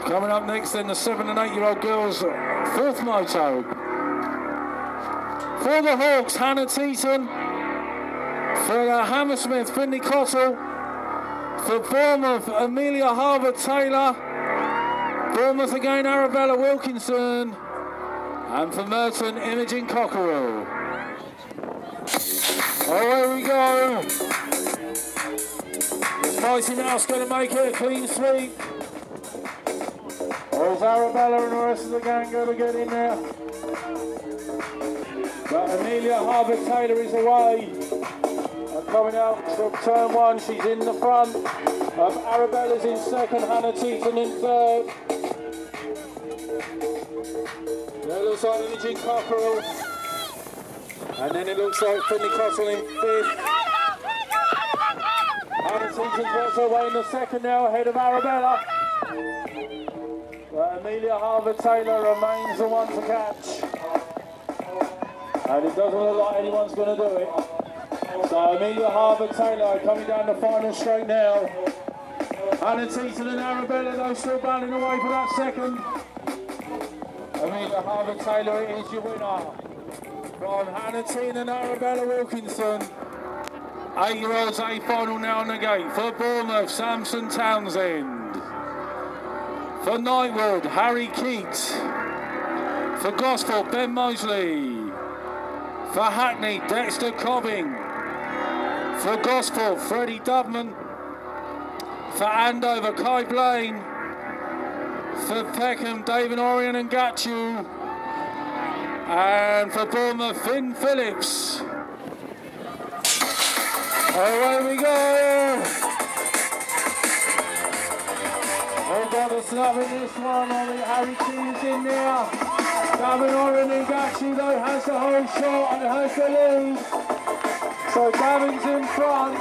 Coming up next then the 7 and 8-year-old girls, fourth moto. For the Hawks, Hannah Teeton. For the Hammersmith, Finley Cottle. For Bournemouth, Amelia Harvard-Taylor. Bournemouth again, Arabella Wilkinson. And for Merton, Imogen Cockerell. Away we go. Is Mighty Mouse going to make it a clean sweep? Or is Arabella and the rest of the gang going to get in there? But Amelia Harvard-Taylor is away. And coming out from turn one, she's in the front. Arabella's in second, Hannah Teeton in third. It looks like Imogen Cockerell. And then it looks like Finley Cottle in fifth. Hannah Teeton's worked her way in the second now, ahead of Arabella. But Amelia Harvard-Taylor remains the one to catch. And it doesn't look like anyone's going to do it. So Amelia Harvard-Taylor coming down the final straight now. Hannah Teeton and Arabella though still battling away for that second. Amelia Harvard-Taylor is your winner. From Hannah Teeton and Arabella Wilkinson. 8-year-olds A final now on the gate. For Bournemouth, Samson Townsend. For Knightwood, Harry Keats. For Gosport, Ben Mosley. For Hackney, Dexter Cobbing. For Gosport, Freddie Dubman. For Andover, Kai Blaine. For Peckham, David Orion and Gatchu. And for Bournemouth, Finn Phillips. Away we go. We've got a snap in this one. Only Harry Keats in there. David Orion and Gatchu though has the whole shot and has the lead. So Davin's in front.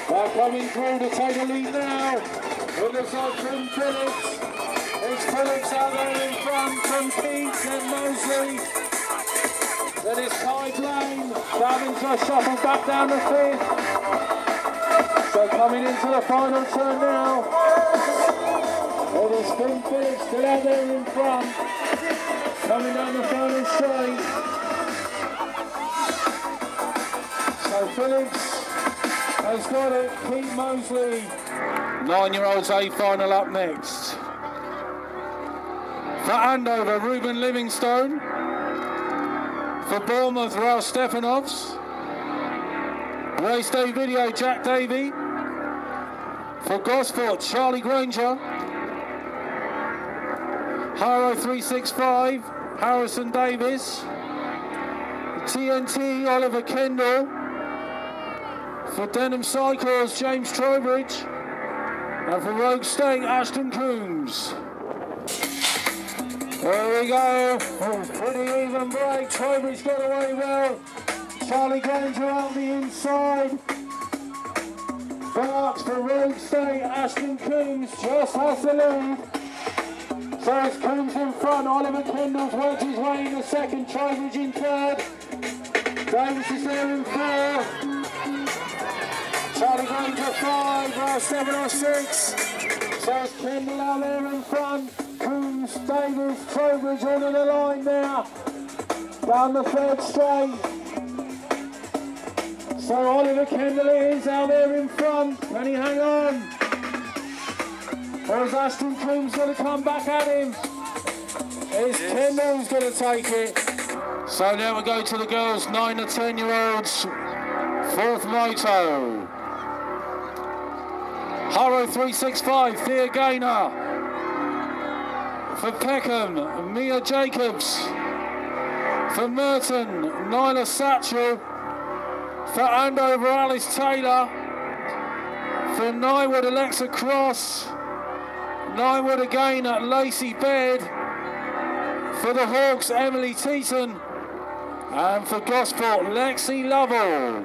They're coming through to take the lead now. It looks like Finn Phillips. It's Phillips out there in front from Keats and Mosley. Then it's Kai Blaine. Davin's just shuffled back down the fifth. So coming into the final turn now. It is Finn Phillips still out there in front. Coming down the final straight. So Phillips has got it. Pete Mosley. 9-year-olds A final up next. For Andover, Ruben Livingstone. For Bournemouth, Ralph Stefanovs. Race day video, Jack Davey. For Gosport, Charlie Granger. Harrow 365, Harrison Davis. TNT, Oliver Kendall. For Denham Cycles, James Trowbridge. And for Rogue State, Ashton Coombs. There we go. Oh, pretty even break. Trowbridge got away well. Charlie Granger on the inside. Barks for Rogue State, Ashton Coombs just has the lead. So it's Coombs in front. Oliver Kendall's worked his way in the second. Trowbridge in third. Davis is there in fourth. Charlie Granger 5, Ralph 7 or 6. So it's Kendall out there in front. Coombs, Davis, Trowbridge all in the line now. Down the third straight. So Oliver Kendall is out there in front. Can he hang on? Or is Ashton Coombs going to come back at him? It's Kendall who's going to take it. So now we go to the girls, 9 to 10-year-olds. Fourth moto. Harrow 365, Thea Gaynor. For Peckham, Mia Jacobs. For Merton, Nyla Satchel. For Andover, Alice Taylor. For Nywood, Alexa Cross. Nywood again at Lacey Baird. For the Hawks, Emily Teeton. And for Gosport, Lexi Lovell.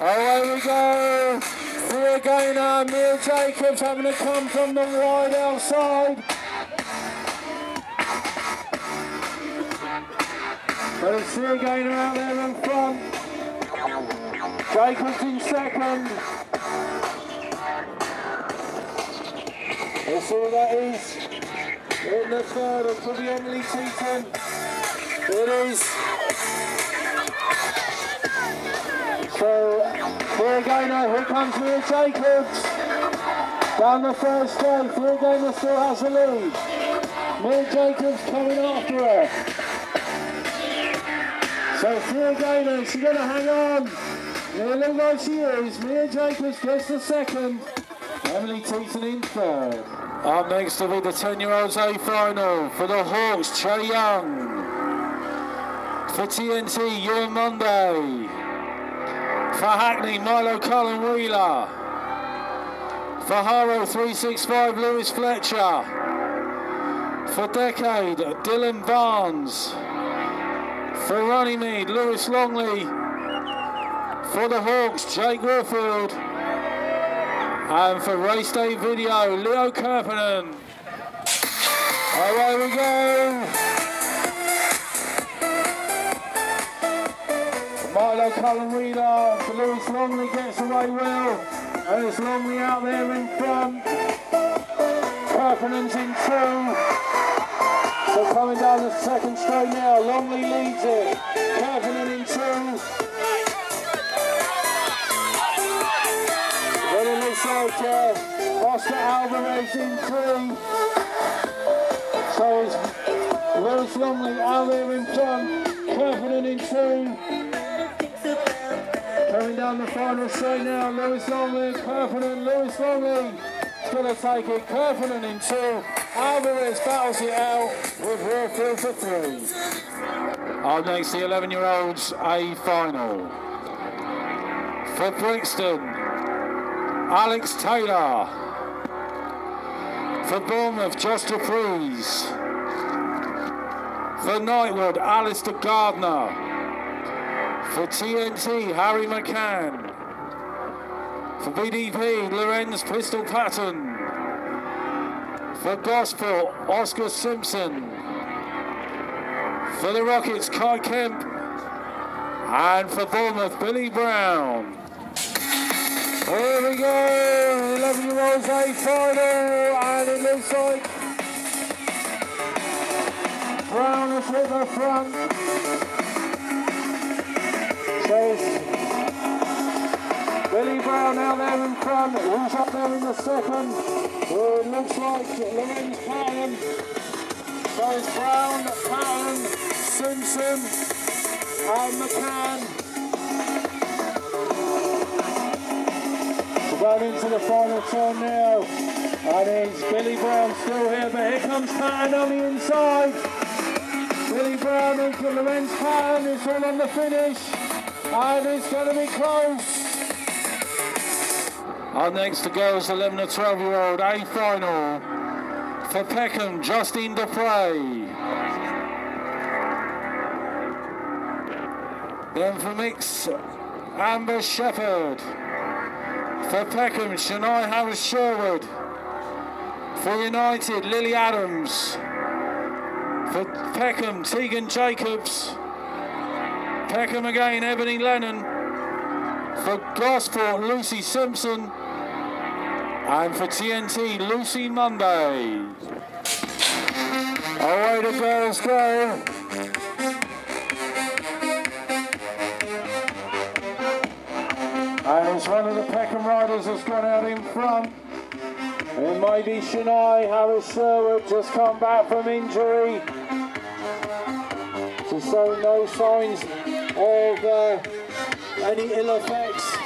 Away we go. Thea Gaynor, Mia Jacobs having to come from the wide outside. But it's Thea Gaynor out there in front. Jacobs in second. We'll see what that is. In the third, it could be Emily Teaton. It is. So, here again now, here comes Mia Jacobs. Down the first straight, here again still has the lead. Mia Jacobs coming after her. So, Thea Gaynor, she's going to hang on. It looks like she is. Mia Jacobs gets the second. Emily Teaton in third. Up next will be the 10-year-olds A final for the Hawks, Che Young. For TNT, Ewan Monday. For Hackney, Milo Cullen Wheeler. For Harrow 365, Lewis Fletcher. For Decade, Dylan Barnes. For Runnymede, Lewis Longley. For the Hawks, Jake Warfield. And for Race Day Video, Leo Kirpinen. Away we go. Milo Cullen Wheeler for Lewis Longley gets away well. And it's Longley out there in front. Kirpinen's in two. So coming down the second straight now, Longley leads it. Kirpinen in two. Then it looks like Oscar Alvarez in three. So it's Lewis Longley out there in front. Kirpinen in two. Coming down the final straight now, Lewis Longley, Kirpinen, Lewis Longley is going to take it. Kirpinen in two. Alvarez battles it out with Warfield for three. Up next, the 11-year-olds A final. For Brixton, Alex Taylor. For Bournemouth, Josh DePries. For Knightwood, Alistair Gardner. For TNT, Harry McCann. For BDP, Lorenz Pistol Patton. For Gospel, Oscar Simpson. For the Rockets, Kai Kemp. And for Bournemouth, Billy Brown. Here we go, 11-year-olds A final, and it looks like Brown is with the front. So Billy Brown out there in front, who's up there in the second? It looks like Lorenz Patton. So it's Brown, Patton, Simpson, and McCann. Going into the final turn now, and it's Billy Brown still here, but here comes Patton on the inside. Billy Brown into Lorenz Patton, it's all on the finish, and it's going to be close. Up next, the girls 11 to 12-year-old A final for Peckham, Justine Dupre. Then for Mix, Amber Shepherd. For Peckham, Shania Harris-Sherwood. For United, Lily Adams. For Peckham, Tegan Jacobs. Peckham again, Ebony Lennon. For Gosport, Lucy Simpson. And for TNT, Lucy Monday. Away the girls go. And it's one of the Peckham riders that's gone out in front. It may be Shania Harris-Sherwood, just come back from injury. To show no signs of any ill effects.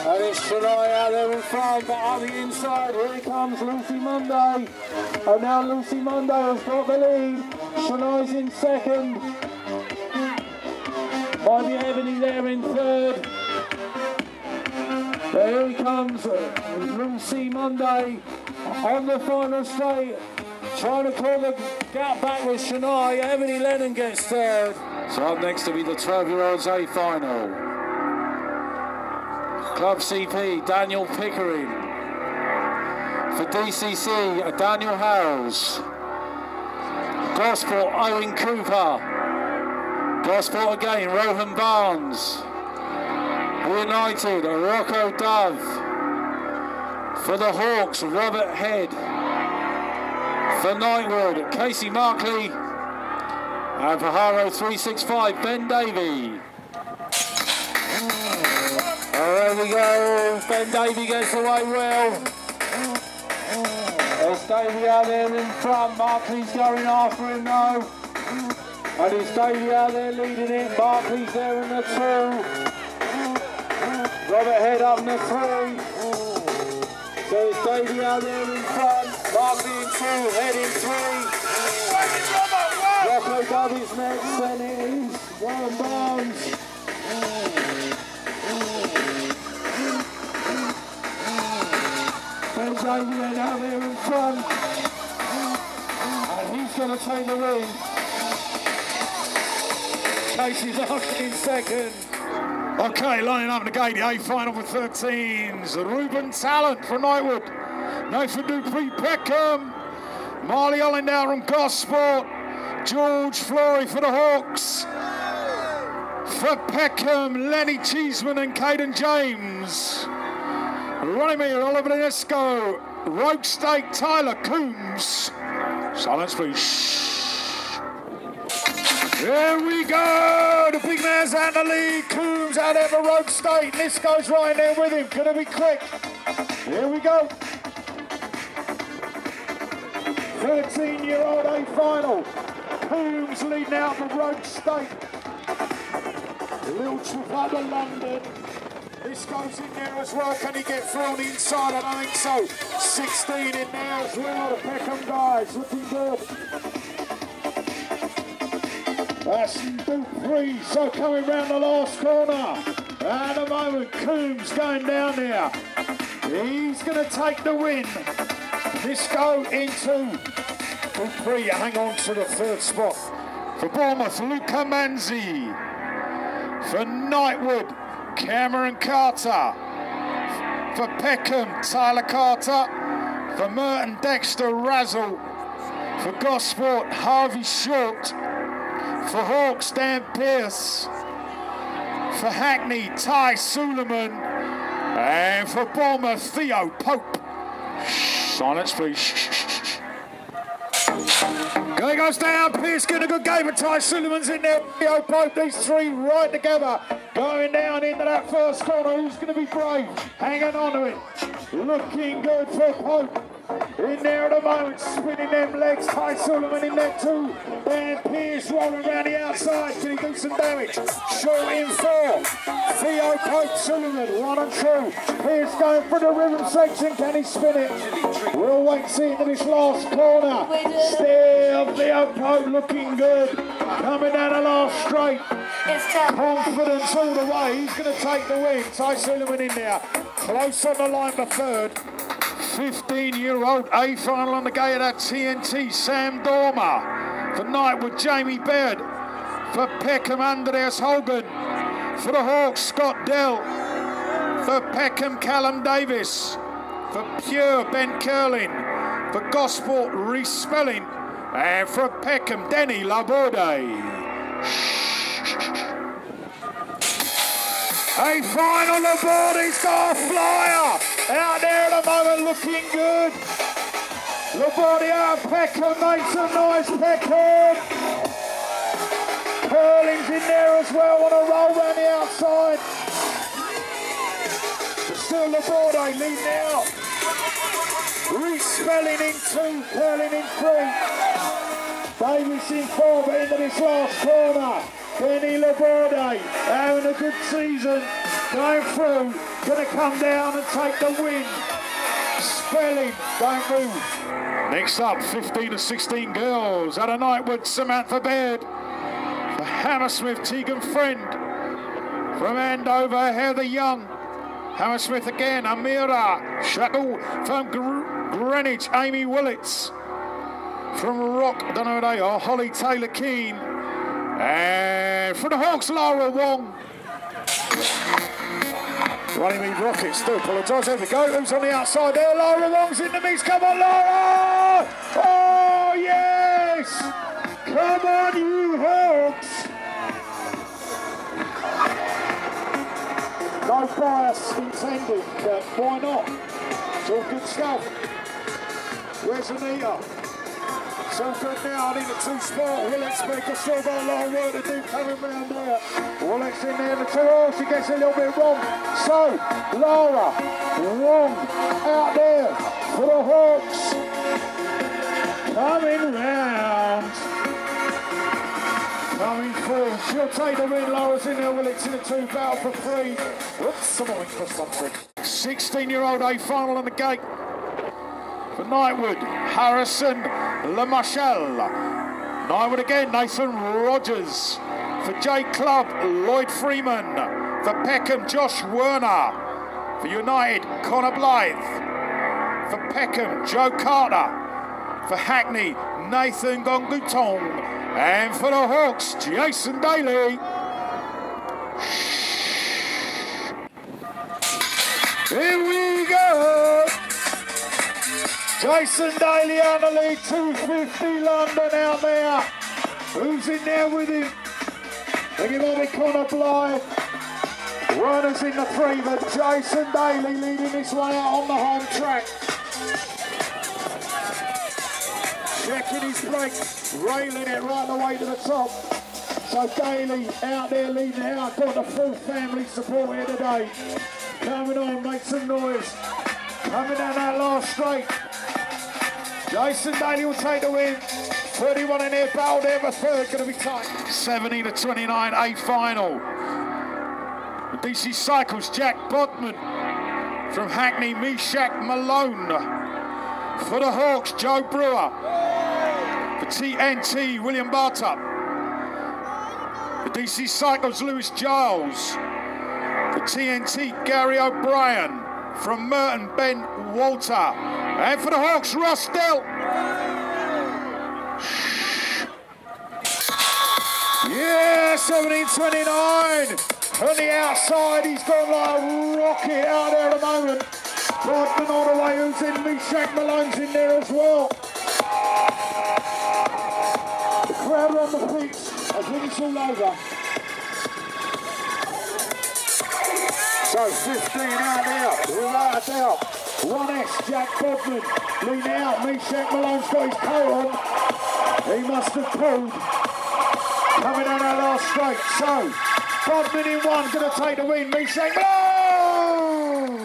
And it's Shania out there in front, but on the inside, here comes Lucy Monday. And now Lucy Monday has got the lead. Shania's in second. Might be Ebony there in third. Here he comes, Lucy Monday on the final straight, trying to call the gap back with Shania. Ebony Lennon gets third. So up next to be the 12-year-olds A final. Club CP, Daniel Pickering. For DCC, Daniel Harrows. Gosport, Owen Cooper. Gosport again, Rohan Barnes. United, Rocco Dove. For the Hawks, Robert Head. For Knightwood, Casey Markley. And for Haro 365, Ben Davey. There we go. Ben Davey gets away well. There's Davey out there in front. Markley's going after him now. And it's Davey out there leading it. Markley's there in the 2. Robert Head up in the 3. So it's Davey out there in front. Markley in 2. Head in 3. Rocco Davies next. Then it is Warren Barnes. Ben Davey out there in front. And he's going to take the win. Casey's up in second. Okay, lining up in the gate, the A final for 13s. Ruben Talent from Knightwood. Nathan Dupree Peckham. Marley Ollendow from Gosport. George Flory for the Hawks. For Peckham, Lenny Cheeseman and Caden James. Runnymede, Oliver Nesco. Rogue State, Tyler Coombs. Silence, please. There we go! The big man's out in the lead. Coombs out there for Rogue State. Nisco's right there with him. Gonna be quick. Here we go. 13-year-old A final. Coombs leading out for Rogue State. A little trip up to London. Nisco's in there as well. Can he get through on the inside? I don't think so. 16 in there as well. The Peckham guys looking good. That's Dupree, so coming round the last corner. At the moment, Coombs going down there. He's going to take the win. Nisco into Dupree, hang on to the 3rd spot. For Bournemouth, Luca Manzi. For Knightwood, Cameron Carter. For Peckham, Tyler Carter. For Merton Dexter, Razzle. For Gosport, Harvey Short. For Hawks, Dan Pearce. For Hackney, Ty Suleiman. And for Bournemouth, Theo Pope. Silence, please. There goes down. Pearce getting a good game, but Ty Suleiman's in there. Theo Pope, these 3 right together. Going down into that 1st corner. Who's going to be brave? Hanging on to it. Looking good for Pope. In there at the moment, spinning them legs. Ty Suleiman in there too. Dan Pearce rolling around the outside. Can he do some damage? Short in 4. Theo Pope Suleiman, 1 and 2. Pearce going for the rhythm section. Can he spin it? We'll wait and see into this last corner. Still Theo Pope looking good. Coming down the last straight. Confidence all the way. He's going to take the win. Ty Suleiman in there. Close on the line for 3rd. 15-year-old A final on the gate of that TNT, Sam Dormer. For Knightwood, Jamie Baird. For Peckham, Andreas Hogan. For the Hawks, Scott Dell. For Peckham, Callum Davis. For Pure, Ben Curlin. For Gosport, Reece Spelling. And for Peckham, Denny Laborde. A final, Laborde's got a flyer. Out there at the moment, looking good. Laborde out, Peckham makes some noise, Peckham. Curling's in there as well, on a roll round the outside. Still Laborde leading out. Reece Spelling in 2, Curling in 3. Davis in 4, but into this last corner. Denny Laborde having a good season, going through, going to come down and take the win. Spelling, don't move. Next up, 15 to 16 girls at a Knightwood, Samantha Baird. For Hammersmith, Tegan Friend. From Andover, Heather Young. Hammersmith again, Amira Shackle. From Greenwich, Amy Willits. From Rock, I don't know who they are, Holly Taylor Keane. And for the Hawks, Laura Wong. Runnymede Rockets, do apologise. There we go. Who's on the outside there? Laura Wong's in the mix. Come on, Laura! Oh, yes! Come on, you Hawks! No bias intended, but why not? It's all good stuff. Where's Anita? It's all good now, I need a two-spot. Willetts Baker still got a lot of work to do coming round there. Willetts in there, the two. Oh, she gets a little bit wrong. So, Lara, wrong, out there for the Hawks. Coming round. Coming through. She'll take the win. Lara's in there. Willetts in the two, battle for three. Whoops, someone went cross country. 16-year-old A final on the gate. For Knightwood, Harrison LeMarchal. Knightwood again, Nathan Rogers. For J Club, Lloyd Freeman. For Peckham, Josh Werner. For United, Connor Blythe. For Peckham, Joe Carter. For Hackney, Nathan Gongutong. And for the Hawks, Jason Daly. Here we go. Jason Daly on the lead, 250 London out there. Who's in there with him? Think it might be Connor Blythe. Werner's in the three, but Jason Daly leading this one out on the home track. Checking his brakes, railing it right the way to the top. So Daly out there leading out, got the full family support here today. Coming on, make some noise. Coming down that last straight. Jason Daly will take the win. 31 in there, battle there for third, going to be tight. 17-29, A final. DC Cycles, Jack Bodman. From Hackney, Meshach Malone. For the Hawks, Joe Brewer. For TNT, William Bartup. For DC Cycles, Lewis Giles. For TNT, Gary O'Brien. From Merton, Ben Walter. And for the Hawks, Ross Dell. Yeah, 17-29. On the outside, he's gone like a rocket out there at the moment. Bodman all the way, who's in, Meshach Malone's in there as well. The crowd are on the pitch. I think it's all over. So 15 out there, without a doubt. 1S, Jack Bodman. Lean out, Meshach Malone's got his coat on. He must have pulled. Coming down that last straight. So, Bodman in one, going to take the win. Meshach Malone!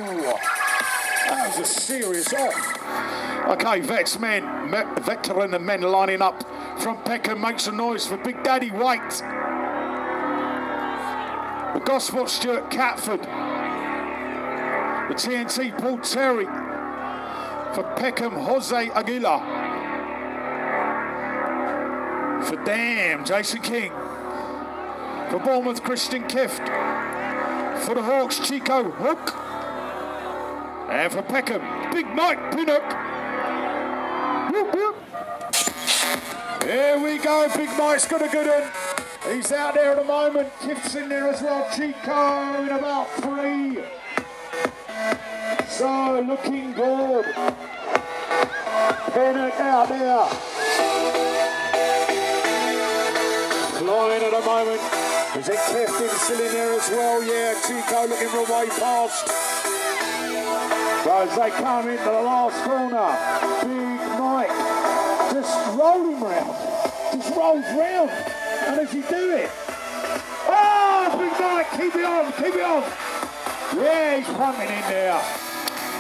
That was a serious off. Okay, veteran men lining up from Peckham. Make some noise for Big Daddy White. The Gosport, Stuart Catford. The TNT, Paul Terry. For Peckham, Jose Aguilar. For Dam, Jason King. For Bournemouth, Christian Kift. For the Hawks, Chico Hook. And for Peckham, Big Mike Pinnock. Whoop, whoop. Here we go, Big Mike's got a good one. He's out there at the moment. Kift's in there as well. Chico in about three. So, looking good. Pinnock out there. Flying at the moment. Is it Clifton still in there as well? Yeah, Chico looking for a way past. So as they come into the last corner, Big Mike just rolling round. Just rolls round. And does he do it? Oh, Big Mike, keep it on, keep it on. Yeah, he's pumping in there.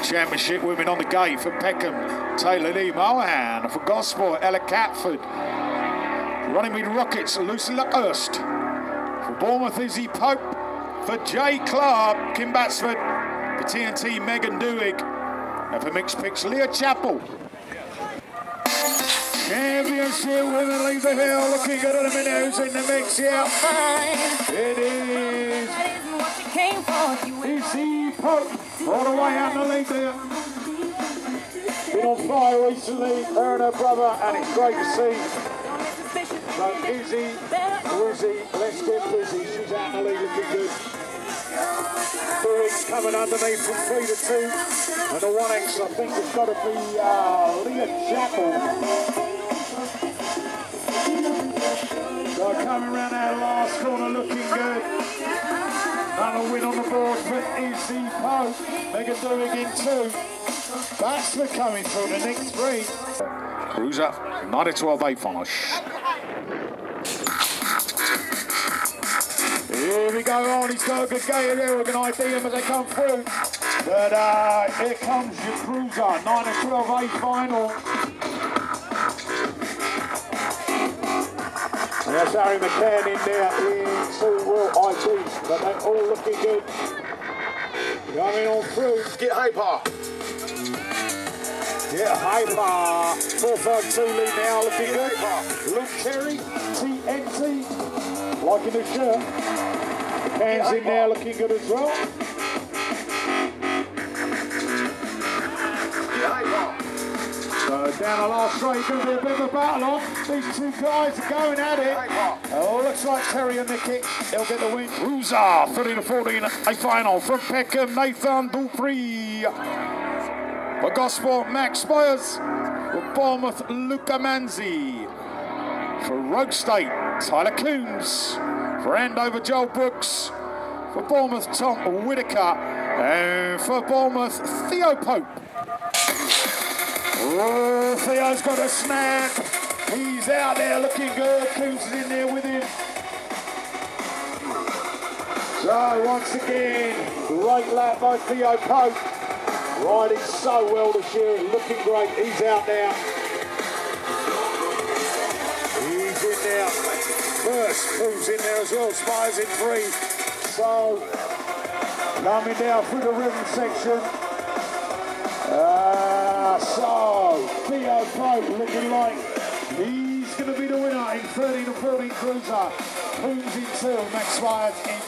Championship women on the gate for Peckham. Taylor Lee Mohan. For Gosport, Ella Catford. Running with Rockets, Lucy Luckhurst. For Bournemouth, Izzy Pope. For J Club, Kim Batsford. For TNT, Megan Dewig. And for Mixed Picks, Leah Chappell. Championship women leave the hill. Looking good at the minute. Who's in the mix? Yeah. It is Izzy Pope. All the way out the lead there. Been on fire recently, her and her brother, and it's great to see. So Izzy, Lizzie, let's get busy. She's out in the lead looking good. Dewig's coming underneath from 3 to 2. And the 1X, I think it's got to be Leah Chappell. So coming around that last corner looking good. Another win on the board for Izzy Pope. Megan Dewig in 2. Batsford coming through the next 3. Cruiser, 9-12-8 finish. Here we go on, he's got a good gator there. We're going to ID him as they come through. But here comes your Cruiser, 9-12-8 final. And that's Harry McCann in there in two World IDs, but they're all looking good. Coming on through. Get hyper. Yeah, hyper. 452 lead now, looking good. Luke Cherry, TNT, liking the shirt. Hands in there, looking good as well. Get hyper. So down the last straight, going to be a bit of a battle on. These two guys are going at it. Oh, looks like Terry and Nicky, they'll get the win. Cruiser, 30-14, a final from Peckham, Nathan Dupree. For Gosport, Max Spires. For Bournemouth, Luca Manzi. For Rogue State, Tyler Coombs. For Andover, Joel Brooks. For Bournemouth, Tom Whitaker. And for Bournemouth, Theo Pope. Oh, Theo's got a snap. He's out there looking good. Coombs is in there with him. So once again, great lap by Theo Pope. Riding so well this year, looking great. He's out now. He's in there. First, Coombs in there as well. Spires in 3. So coming down through the ribbon section. So Theo Pope looking like he's going to be the winner in 13-14 Cruiser. Coombs in 2, Max Spires in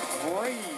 3.